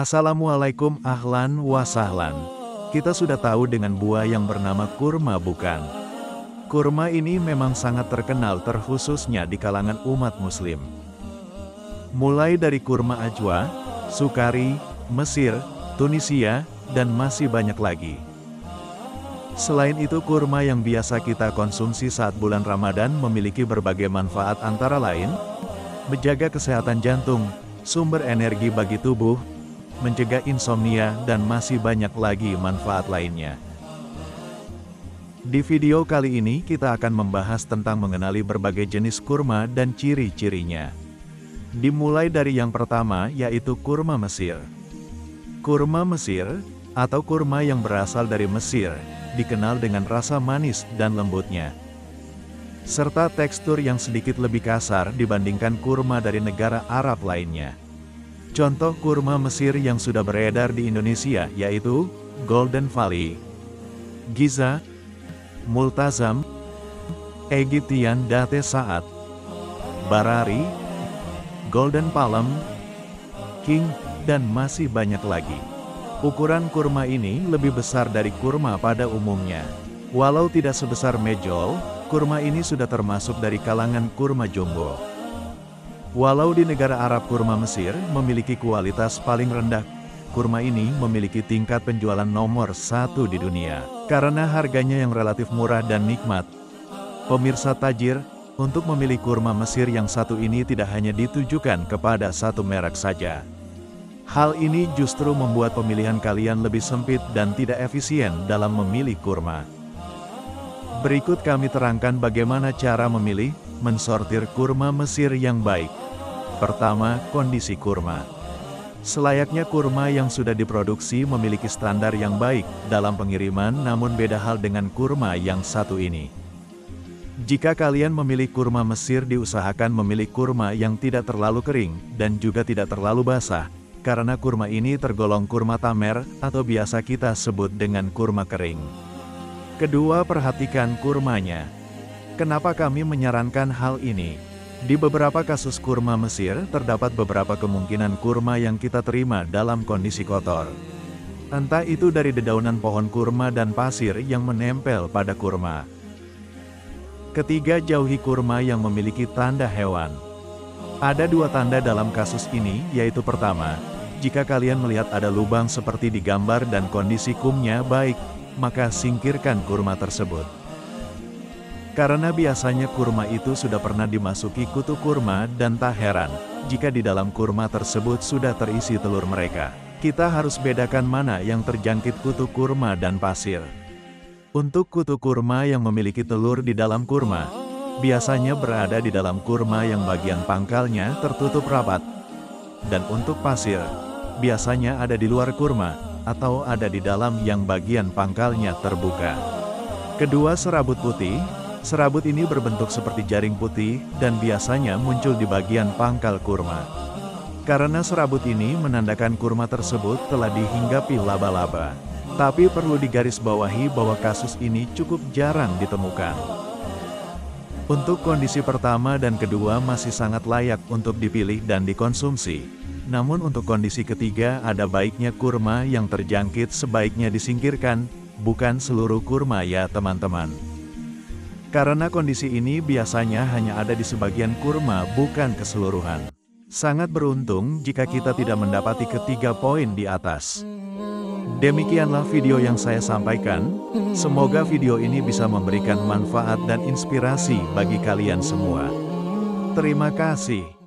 Assalamualaikum, ahlan wa sahlan. Kita sudah tahu dengan buah yang bernama kurma, bukan? Kurma ini memang sangat terkenal terkhususnya di kalangan umat muslim. Mulai dari kurma ajwa, Sukari, Mesir, Tunisia, dan masih banyak lagi. Selain itu, kurma yang biasa kita konsumsi saat bulan Ramadan memiliki berbagai manfaat, antara lain menjaga kesehatan jantung, sumber energi bagi tubuh, mencegah insomnia, dan masih banyak lagi manfaat lainnya. Di video kali ini kita akan membahas tentang mengenali berbagai jenis kurma dan ciri-cirinya. Dimulai dari yang pertama, yaitu kurma Mesir. Kurma Mesir, atau kurma yang berasal dari Mesir, dikenal dengan rasa manis dan lembutnya, serta tekstur yang sedikit lebih kasar dibandingkan kurma dari negara Arab lainnya. Contoh kurma Mesir yang sudah beredar di Indonesia yaitu Golden Valley, Giza, Multazam, Egyptian Date Saat, Barari, Golden Palm, King, dan masih banyak lagi. Ukuran kurma ini lebih besar dari kurma pada umumnya. Walau tidak sebesar mejol, kurma ini sudah termasuk dari kalangan kurma jumbo. Walau di negara Arab kurma Mesir memiliki kualitas paling rendah, kurma ini memiliki tingkat penjualan nomor 1 di dunia, karena harganya yang relatif murah dan nikmat. Pemirsa tajir, untuk memilih kurma Mesir yang satu ini tidak hanya ditujukan kepada satu merek saja. Hal ini justru membuat pemilihan kalian lebih sempit dan tidak efisien dalam memilih kurma. Berikut kami terangkan bagaimana cara memilih, mensortir kurma Mesir yang baik. Pertama, kondisi kurma. Selayaknya kurma yang sudah diproduksi memiliki standar yang baik dalam pengiriman, namun beda hal dengan kurma yang satu ini. Jika kalian memilih kurma Mesir, diusahakan memilih kurma yang tidak terlalu kering dan juga tidak terlalu basah, karena kurma ini tergolong kurma tamer atau biasa kita sebut dengan kurma kering. Kedua, perhatikan kurmanya. Kenapa kami menyarankan hal ini? Di beberapa kasus kurma Mesir, terdapat beberapa kemungkinan kurma yang kita terima dalam kondisi kotor. Entah itu dari dedaunan pohon kurma dan pasir yang menempel pada kurma. Ketiga, jauhi kurma yang memiliki tanda hewan. Ada dua tanda dalam kasus ini, yaitu pertama, jika kalian melihat ada lubang seperti di gambar dan kondisi kumnya baik, maka singkirkan kurma tersebut. Karena biasanya kurma itu sudah pernah dimasuki kutu kurma dan tak heran jika di dalam kurma tersebut sudah terisi telur mereka. Kita harus bedakan mana yang terjangkit kutu kurma dan pasir. Untuk kutu kurma yang memiliki telur di dalam kurma, biasanya berada di dalam kurma yang bagian pangkalnya tertutup rapat. Dan untuk pasir, biasanya ada di luar kurma, atau ada di dalam yang bagian pangkalnya terbuka. Kedua, serabut putih. Serabut ini berbentuk seperti jaring putih dan biasanya muncul di bagian pangkal kurma. Karena serabut ini menandakan kurma tersebut telah dihinggapi laba-laba. Tapi perlu digarisbawahi bahwa kasus ini cukup jarang ditemukan. Untuk kondisi pertama dan kedua masih sangat layak untuk dipilih dan dikonsumsi. Namun untuk kondisi ketiga, ada baiknya kurma yang terjangkit sebaiknya disingkirkan, bukan seluruh kurma ya teman-teman. Karena kondisi ini biasanya hanya ada di sebagian kurma, bukan keseluruhan. Sangat beruntung jika kita tidak mendapati ketiga poin di atas. Demikianlah video yang saya sampaikan. Semoga video ini bisa memberikan manfaat dan inspirasi bagi kalian semua. Terima kasih.